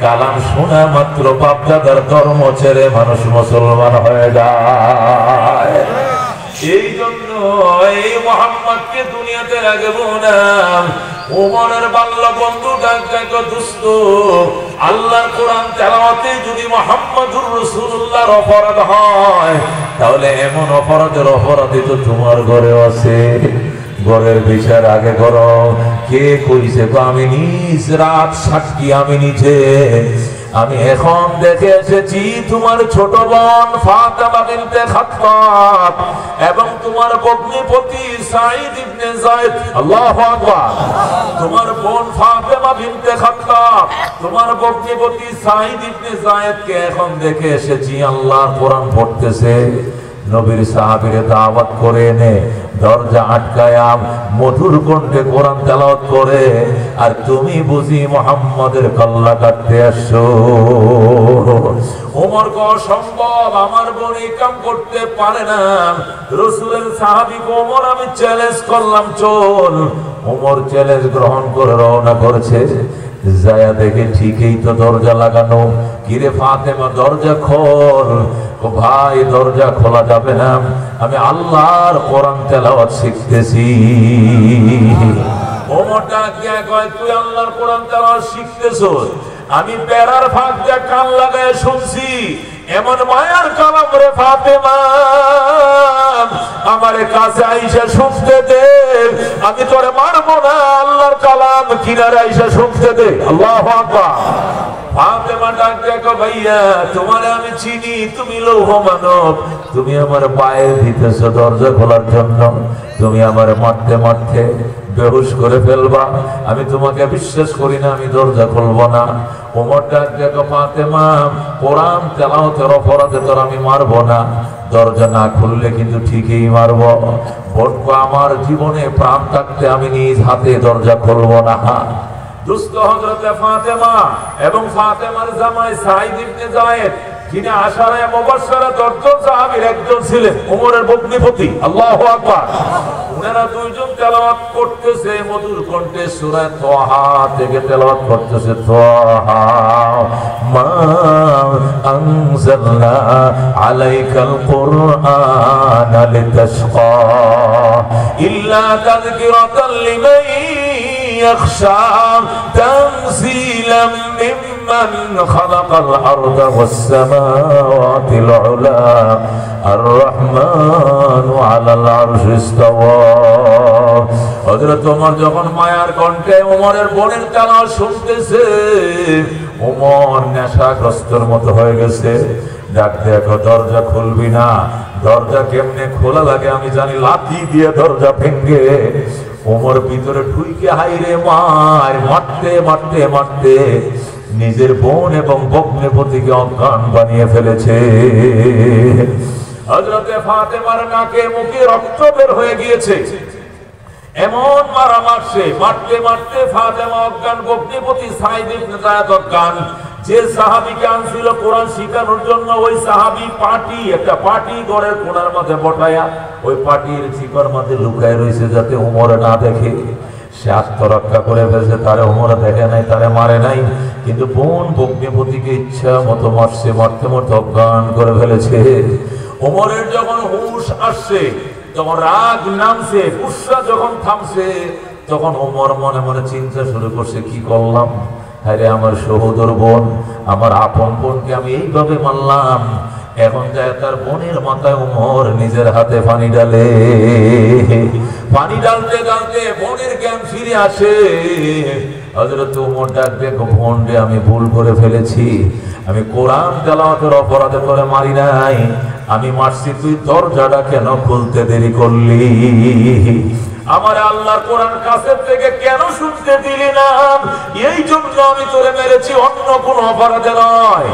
কালাম শোনা মাত্র বাপদাদার ধর্ম ছেড়ে মানুষ মুসলমান হয়ে যায়। এই জন্য এই মুহাম্মদকে দুনিয়াতে রাখবো না। ওমরের বাল্য বন্ধু ডাক্তার দুস্থ, আল্লাহর কোরআন তেলাওয়াতে যদি মুহাম্মদুর রাসূলুল্লাহর অপরাধ হয়, তাহলে এমন অপরাধের অপরাধী তো তোমার ঘরে আছে। ঘরের বিচার আগে করো। কে কইছে? আমি নিজ রাত সাক্ষী, আমি নিজে। আমি এখন দেখে এসেছি তোমার ছোট বোন ফাতেমা বিনতে খাত্তাব এবং তোমার ভগ্নিপতি সাঈদ ইবনে যায়েদ, আল্লাহু আকবার, তোমার বোন ফাতেমা বিনতে খাত্তাব, তোমার ভগ্নিপতি সাঈদ ইবনে যায়েদকে এখন দেখে এসেছি আল্লাহর কোরআন পড়তেছে। নবীর সাহাবীরে দাওয়াত করে এনে দরজা আটকায়া মধুর কণ্ঠে কোরআন তেলাওয়াত করে, আর তুমি বুঝি মুহাম্মদের কল্লা কাটতে আসছো। ওমর কো সম্ভব, আমার বোন এই কাম করতে পারে না। রাসূলের সাহাবী ওমর আমি চ্যালেঞ্জ করলাম, চল। ওমর চ্যালেঞ্জ গ্রহণ করে রওনা করেছে। যায়া দেখে ঠিকই তো দরজা লাগানো। কিরে ফাতেমা, দরজা খোল। ও ভাই, দরজা খোলা যাবে না, আমি আল্লাহর কোরআন তেলাওয়াত শিখতেছি। ওমর ডাক দিয়া কয়, তুই আল্লাহর কোরআন তেলাওয়াত শিখতেছস? আমি বেড়ার ফাঁক দিয়া কান লাগায় শুনছি। এমন মায়ার কালাম রে ফাতেমা, আমারে কাছে আইসা শুনতে দে, আমি তোরে মারবো না। আল্লাহর কালাম কিনারে আইসা শুনতে দে। আল্লাহু আকবার। ফাতেমা ডাক দেখো, ভাইয়া তোমারে আমি চিনি, তুমি লৌহ মানব। তুমি আমার পায়ে দিতেছ দরজা খোলার জন্য, তুমি আমার মারতে মারতে বেহুশ করে ফেলবা। আমি তোমাকে বিশ্বাস করি না, আমি দরজা খুলবো না। ওমর ডাক দেখো, ফাতেমা কোরআন তেলাওয়াতের অপরাধে তোর আমি মারবো না, দরজা না খুললে কিন্তু ঠিকই মারবো। বটকো আমার জীবনে প্রাণ থাকতে আমি নিজ হাতে দরজা খুলবো না। দুস্থ হযরতে ফাতেমা এবং ফাতেমার জামাই সাঈদ ইবনে যায়েদ, যিনি আশারায়ে মুবাশশারা 10 জন সাহাবীর একজন ছিলেন, ওমরের ভগ্নিপতি। আল্লাহু আকবার। ওনারা দুইজন তেলাওয়াত করতেছে মধুর কণ্ঠে সূরা তাহা থেকে তেলাওয়াত করতেছে, তাহা মা আনজালনা আলাইকাল কুরআনা লিতাশকা ইল্লা তাযকিরাতাল লিমান يخشى تنزيلا ممن خلق الأرض والسماوات العلى الرحمن على العرش استوى। হযরত ওমর যখন মায়ার কণ্ঠে ওমরের বোনের তেলাওয়াত শুনতেছে, ওমর নেশাগ্রস্তর মতো হয়ে গেছে। ডাক দেখো, দরজা খুলবি না। দরজা কেমনে খোলা লাগে আমি জানি, লাথি দিয়ে দরজা ভেঙে ওমর ভিতরে ঢুইকে হাইরে মার মারতে মারতে মারতে নিজের বোন এবং ভগ্নিপতিকে অজ্ঞান বানিয়ে ফেলেছে। হযরতে ফাতেমার নাকে মুখে রক্ত বের হয়ে গিয়েছে। এমন মারা মারছে, মারতে মারতে ফাতেমা অজ্ঞান, ভগ্নিপতি সাঈদ ইবনে যায়েদ অজ্ঞান। যে সাহাবীকে আনছিল কোরআন শিখানোর জন্য, ওই সাহাবী একটা পাটি ঘরের কোণার মধ্যে বটায়া ওই পাটির চিপার মধ্যে লুকায় রয়েছে যাতে ওমর না দেখে। সে আত্মরক্ষা করে ফেলছে, তারে ওমর দেখে নাই, তারে মারে নাই, কিন্তু বোন ভগ্নিপতিকে ইচ্ছা মতো মারছে, মারতে মারতে অজ্ঞান করে ফেলেছে। ওমরের যখন হুঁশ আসছে, যখন রাগ নামছে, গুসা যখন থামছে, তখন ওমর মনে মনে চিন্তা শুরু করছে, কি করলাম? আরে আমার সহোদর বোন, আমার আপন বোনকে আমি এইভাবে মারলাম। এখন যায় তার বোনের মাথায় ওমর নিজের হাতে পানি ঢালে। পানি ঢালতে ঢালতে বোনের জ্ঞান ফিরে আসে। হযরত ওমর ডাক দেখো, বোন রে আমি ভুল করে ফেলেছি, আমি কোরআন তেলাওয়াতের অপরাধে করে মারি নাই, আমি মারছি, তুই দরজাটা কেন খুলতে দেরি করলি? আমার আল্লাহর কোরআন কাছের থেকে কেন শুনতে দিলি না? এই জন্য আমি তোরে মেরেছি, অন্য কোনো অপরাধে নয়।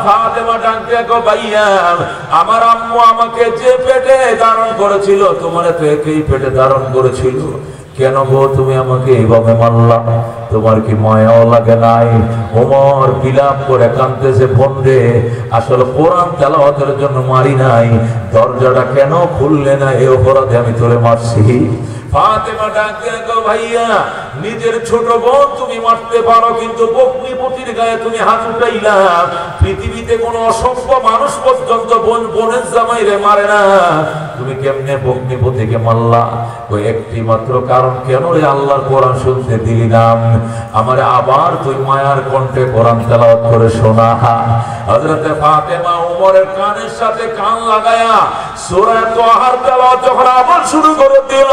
ফাতেমা ডাক দেখো, ভাইয়া আমার আম্মু আমাকে যে পেটে ধারণ করেছিল, তোমার তো একই পেটে ধারণ করেছিল, কেন গো তুমি আমাকে এইভাবে মারলা? তোমার কি মায়াও লাগে নাই? ওমর বিলাপ করে কাঁদতেছে, বোন রে আসলে কোরআন তেলাওয়াতের জন্য মারি নাই, দরজাটা কেন খুললে না, এই অপরাধে আমি তোরে মারছি। ফাতেমা ডাক দেখো, ভাইয়া নিজের ছোট বোন তুমি মারতে পারো, কিন্তু বকনিপতির গায়ে তুমি হাত উঠাইলা। পৃথিবীতে কোনো অসংখ্য মানুষ পর্যন্ত বোনের জামাইরে মারে না, তুমি কেমনে বকনিপতিকে মারলা? ওই একটি মাত্র কারণ, কেন রে আল্লাহর কোরআন শুনতে দিলি না? আমারে আবার তুই মায়ার কণ্ঠে কোরআন তেলাওয়াত করে শোনা। হযরতে ফাতেমা ওমরের কানের সাথে কান লাগায়া সূরা তাহার তেলাওয়াত যখন আবার শুরু করে দিল,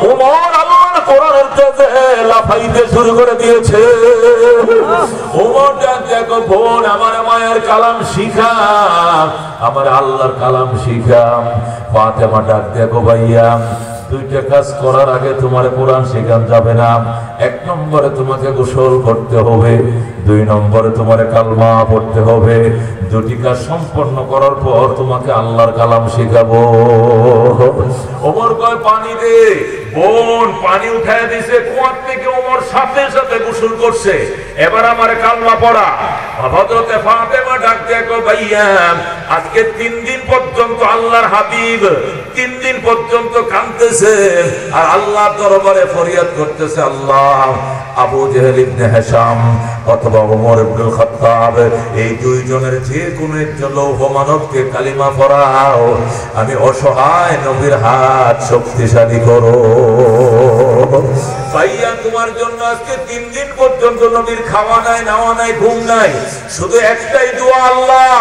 ওমর আল্লাহর কোরআনের তেজে লাফাইতে শুরু করে দিয়েছে। ওমর ডাক দেখো, বোন আমার মায়ের কালাম শিখা, আমার আল্লাহর কালাম শিখা। ফাতেমা ডাক দেখো, ভাইয়া দুইটা কাজ করার আগে তোমার কোরআন শেখান যাবে না। এক নম্বরে তোমাকে গোসল করতে হবে, দুই নম্বরে তোমার কালমা পড়তে হবে। দুটি কাজ সম্পন্ন করার পর তোমাকে আল্লাহর কালাম শেখাবো। ওমর কয়, পানি দে। বোন পানি উঠায় দিছে কুয়ার থেকে, ওমর সাথে সাথে গোসল করছে। এবার আমার কালমা পড়া। হযরতে ফাতেমা ডাক দেখো, ভাইয়া আজকে 3 দিন পর্যন্ত আল্লাহর হাবিব 3 দিন পর্যন্ত কাঁদতেছে আর আল্লাহর দরবারে ফরিয়াদ করতেছে, আল্লাহ আবু জেহেল ইবনে হিশাম অথবা ওমর ইবনুল খাত্তাব, এই দুইজনের যে কোনো একজন লৌহ মানবকে কালিমা পড়াও। আমি অসহায়, নবীর হাত শক্তিশালী করো। ভাইয়া তোমার জন্য আজকে 3 দিন পর্যন্ত নবীর খাওয়া নাই, নাওয়া নাই, ঘুম নাই, শুধু একটাই দোয়া, আল্লাহ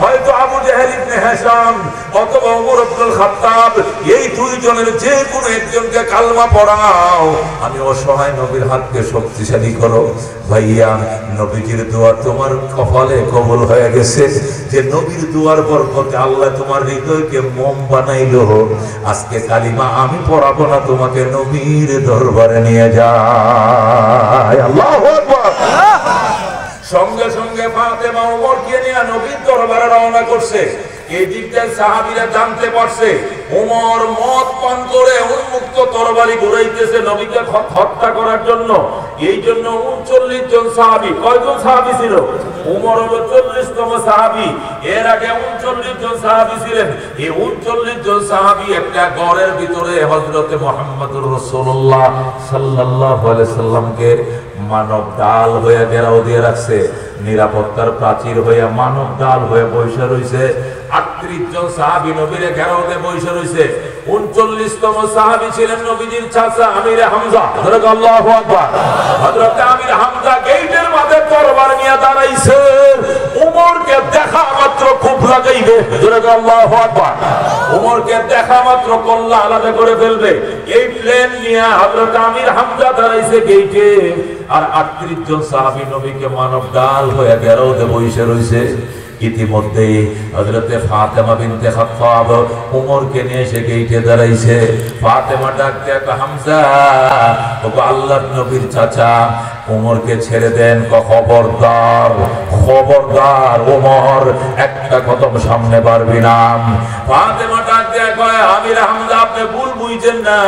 হয়তো আবু জেহেল ইবনে হিশাম অথবা ওমর ইবনুল খাত্তাব এই দুইজনের যে কোনো একজনকে কালমা পড়াও। আমি অসহায়, নবীর হাতকে শক্তিশালী করো। ভাইয়া নবীজির দোয়া তোমার কপালে কবুল হয়ে গেছে, যে নবীর দোয়ার বরকতে আল্লাহ তোমার হৃদয়কে মোম বানাইলো। আজকে কালিমা আমি পড়াবো না, তোমাকে নবীর দরবারে নিয়ে যায়। আল্লাহু আকবার। সঙ্গে সঙ্গে ফাতেমা ওমরকে নিয়ে নবীর দরবারে রওনা করছে। এই দিকটা সাহাবীরা জানতে পারছে ওমর মদ পান করে উন্মুক্ত তরবারি ঘুরাইতেছে নবীকে হত্যা করার জন্য। এই জন্য 39 জন সাহাবী, কয়জন সাহাবী ছিল? ওমর হলো 40তম সাহাবী। এর আগে 39 জন সাহাবী ছিলেন। এই 39 জন সাহাবী একটা ঘরের ভিতরে হযরতে মুহাম্মদুর রাসূলুল্লাহ সাল্লাল্লাহু আলাইহি সাল্লামকে মানব ডাল হয়ে ঘেরাও দিয়ে রাখছে। নিরাপত্তার প্রাচীর হয়ে মানব ডাল হয়ে বসে রয়েছে। 38 জন সাহাবী নবীরে ঘেরাও দিয়ে বসে রয়েছে। 39তম সাহাবী ছিলেন নবীজির চাচা আমির হামজা। আল্লাহু আকবার। হযরত আমির হামজা গেটের মাঝে তরবারি নিয়ে দাঁড়াইছে। ওমরকে দেখা মাত্র খুব লাগাইবে। আল্লাহু আকবার। ওমরকে দেখা মাত্র কল্লা আলাদা করে ফেলবে। এই প্লেন নিয়ে হযরত আমির হামজা দাঁড়াইছে গেটে। আর 38 জন সাহাবী নবীকে মানব ডাল হয়ে ঘেরাও দিয়ে বসে রয়েছে। ইতিমধ্যে হযরতে ফাতেমা বিনতে খাত্তাব ওমরকে নিয়ে এসে গেটে দাঁড়াইছে। ফাতেমা ডাক দিয়ে, হামজা ও আল্লাহর নবীর চাচা, ওমরকে ছেড়ে দেন। খবরদার খবরদার, ওমর একটা কদম সামনে পারবি না। ফাতেমা ডাক দিয়ে কয়, আমির হামজা আপনি ভুল বুঝছেন না,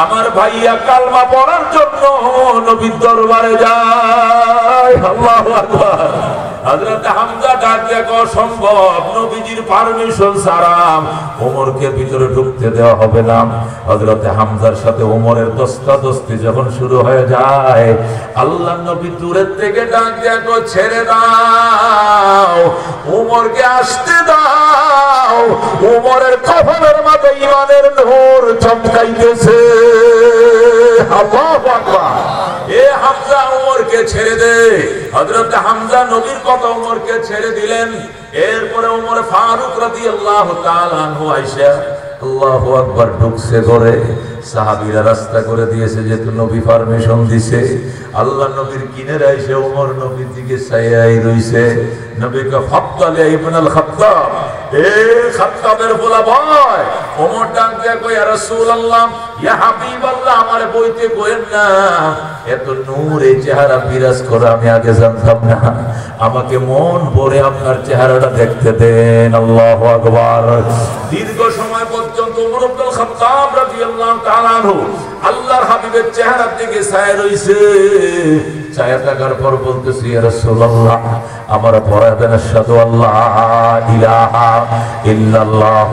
আমার ভাইয়া কালমা পড়ার জন্য নবীর দরবারে যায়। আল্লাহু আকবার। হযরত হামজা ডাক দিয়ে কয়, সম্ভব নবীজির পারমিশন ছাড়া ওমরকে ভিতরে ঢুকতে দেওয়া হবে না। হযরত হামজার সাথে ওমরের দস্তাদস্তি যখন শুরু হয়ে যায়, আল্লাহর নবী দূরের থেকে ডাক দিয়ে কয়, ছেড়ে দাও, ওমরকে আসতে দাও। ওমরের কফনের মাঝে ঈমানের নূর চমকাইতেছে। আল্লাহু আকবার। এ হামজা ওমরকে ছেড়ে দে। হযরত হামজা নবীর কথা ওমরকে ছেড়ে দিলেন। এরপরে ওমর ফারুক রাদিয়াল্লাহু তাআলা আনহু আয়েশা আল্লাহু আকবার ঢুকছে ঘরে। সাহাবীরা রাস্তা করে দিয়েছে, যেহেতু নবী পারমিশন দিছে। আল্লাহ নবীর কিনারে এসে ওমর নবীর দিকে চাইয়াই রইছে। নবীকে ফাদ্দাল ইবনুল খাত্তাব, এ খাত্তাবের পোলা ভাই। ওমর ডাক দিয়ে কই, ইয়া রাসূলুল্লাহ, ইয়া হাবিবাল্লাহ, আমারে বইতে কইেন না, এত নূর এই চেহারা বিরাজ করে আমি আগে জানতাম না। আমাকে মন ভরে আপনার চেহারাটা দেখতে দেন। আল্লাহু আকবার। দীর্ঘ সময় পর্যন্ত ওমর ইবনুল খাত্তাব রাদিয়াল্লাহু তাআলা আনহু আল্লাহর হাবিবের চেহারার দিকে চায় রইছে। চায়া থাকার পর বলতেছি ইয়া রাসূলুল্লাহ আমার পড়ায় দেন আশহাদু আল্লাহ ইলাহা ইল্লাল্লাহ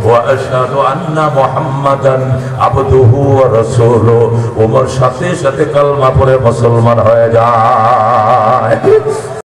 ওয়া আশহাদু আন্না মুহাম্মাদান আবদুহু ওয়া রাসূলুহু। ওমর সাথে সাথে কালমা পড়ে মুসলমান হয়ে যায়।